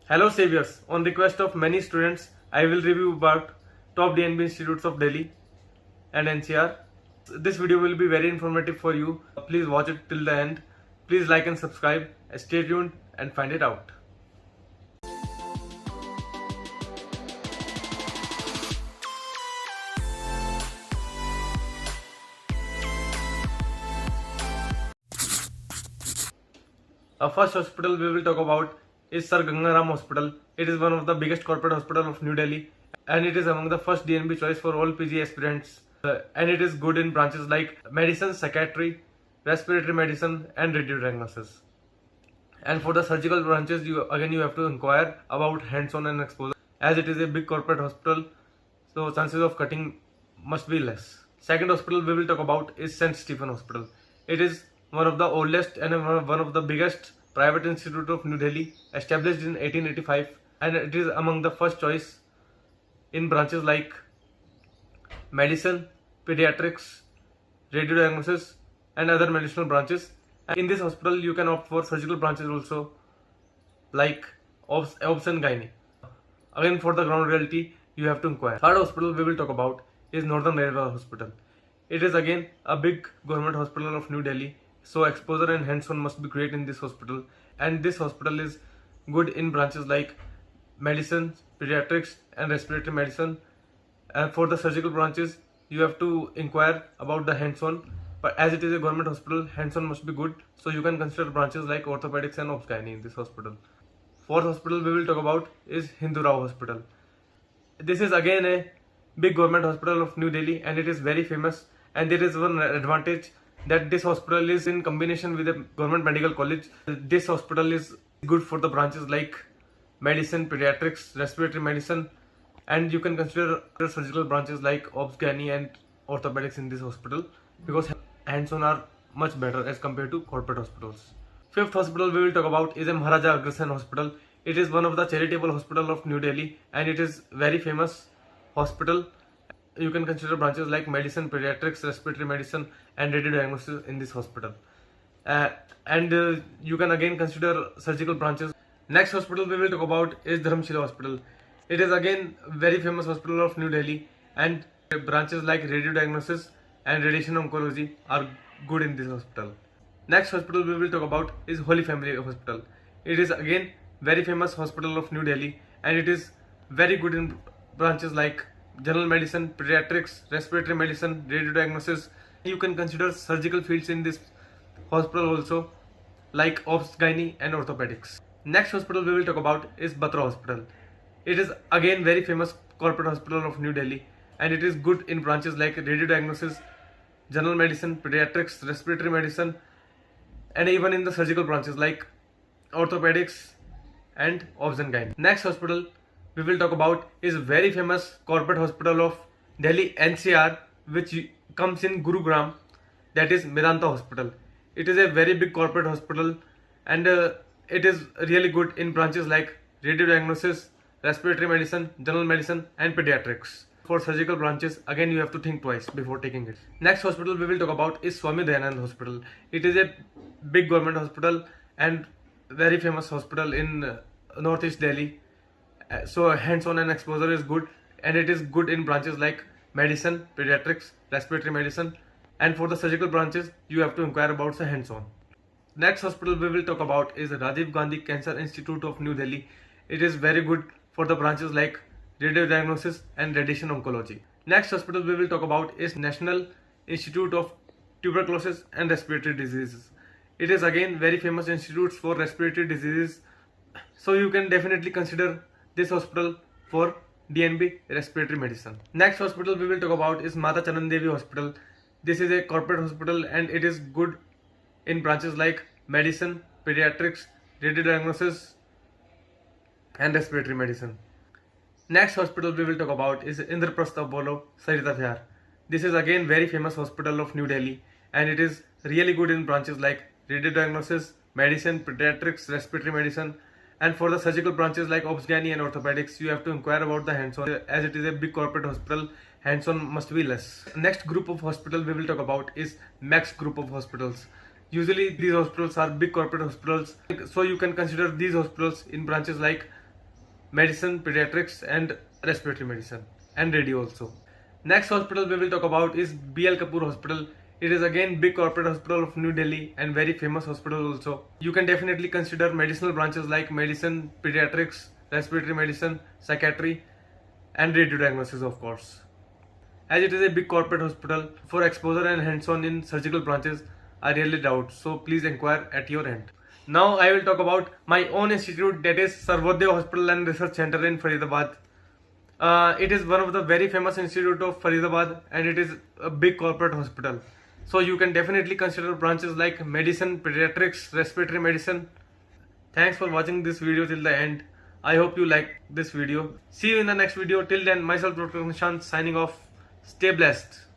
Hello saviors, on request of many students, I will review about top DNB institutes of Delhi and NCR. This video will be very informative for you. Please watch it till the end. Please like and subscribe. Stay tuned and find it out. Our first hospital we will talk about is Sir Gangnam Hospital. It is one of the biggest corporate hospital of New Delhi and it is among the first DNB choice for all PG aspirants. And it is good in branches like medicine, psychiatry, respiratory medicine and radio diagnosis. And for the surgical branches, you have to inquire about hands-on and exposure, as it is a big corporate hospital, so chances of cutting must be less. Second hospital we will talk about is St. Stephen Hospital. It is one of the oldest and one of the biggest private institute of New Delhi, established in 1885, and it is among the first choice in branches like medicine, pediatrics, radio diagnosis and other medicinal branches. And in this hospital you can opt for surgical branches also like obs and gynae. Again, for the ground reality you have to inquire. Third hospital we will talk about is Northern Railway Hospital. It is again a big government hospital of New Delhi, so exposure and hands-on must be great in this hospital. And this hospital is good in branches like medicine, pediatrics and respiratory medicine. And for the surgical branches you have to inquire about the hands-on, but as it is a government hospital, hands-on must be good, so you can consider branches like orthopedics and obs gynae in this hospital. Fourth hospital we will talk about is Hindura Hospital. This is again a big government hospital of New Delhi and it is very famous, and there is one advantage that this hospital is in combination with a government medical college. This hospital is good for the branches like medicine, pediatrics, respiratory medicine, and you can consider surgical branches like obs gynae and orthopedics in this hospital because hands-on are much better as compared to corporate hospitals. Fifth hospital we will talk about is a Maharaja Hospital. It is one of the charitable hospital of New Delhi and it is very famous hospital. You can consider branches like medicine, pediatrics, respiratory medicine and radio diagnosis in this hospital. You can again consider surgical branches. Next hospital we will talk about is Dharamshila Hospital. It is again very famous hospital of New Delhi and branches like radio diagnosis and radiation oncology are good in this hospital. Next hospital we will talk about is Holy Family Hospital. It is again very famous hospital of New Delhi and it is very good in branches like general medicine, pediatrics, respiratory medicine, radio diagnosis. You can consider surgical fields in this hospital also like obs gynae and orthopedics. Next hospital we will talk about is Batra Hospital. It is again very famous corporate hospital of New Delhi and it is good in branches like radio diagnosis, general medicine, pediatrics, respiratory medicine and even in the surgical branches like orthopedics and obs and gynae. Next hospital we will talk about is very famous corporate hospital of Delhi NCR, which comes in Gurugram, that is Medanta Hospital. It is a very big corporate hospital and it is really good in branches like radio diagnosis, respiratory medicine, general medicine and pediatrics. For surgical branches, again you have to think twice before taking it. Next hospital we will talk about is Swami Dayanand Hospital. It is a big government hospital and very famous hospital in Northeast Delhi. So hands-on and exposure is good and it is good in branches like medicine, pediatrics, respiratory medicine, and for the surgical branches you have to inquire about the hands-on. Next hospital we will talk about is Rajiv Gandhi Cancer Institute of New Delhi. It is very good for the branches like radio diagnosis and radiation oncology. Next hospital we will talk about is National Institute of Tuberculosis and Respiratory Diseases. It is again very famous institutes for respiratory diseases, so you can definitely consider this hospital for DNB respiratory medicine. Next hospital we will talk about is Mata Chanan Devi Hospital. This is a corporate hospital and it is good in branches like medicine, pediatrics, radio diagnosis and respiratory medicine. Next hospital we will talk about is Indraprastha Bolo Sarita Vihar. This is again very famous hospital of New Delhi and it is really good in branches like radio diagnosis, medicine, pediatrics, respiratory medicine, and for the surgical branches like obs gynae and orthopedics you have to inquire about the hands-on, as it is a big corporate hospital, hands-on must be less. Next group of hospital we will talk about is Max group of hospitals. Usually these hospitals are big corporate hospitals, so you can consider these hospitals in branches like medicine, pediatrics and respiratory medicine and radio also. Next hospital we will talk about is BL Kapoor Hospital. It is again big corporate hospital of New Delhi and very famous hospital also. You can definitely consider medicinal branches like medicine, pediatrics, respiratory medicine, psychiatry and radio diagnosis of course. As it is a big corporate hospital, for exposure and hands-on in surgical branches, I really doubt. So please inquire at your end. Now I will talk about my own institute, that is Sarvodaya Hospital and Research Center in Faridabad. It is one of the very famous institute of Faridabad and it is a big corporate hospital. So you can definitely consider branches like medicine, pediatrics, respiratory medicine. Thanks for watching this video till the end. I hope you liked this video. See you in the next video. Till then, myself Dr. Nishant signing off. Stay blessed.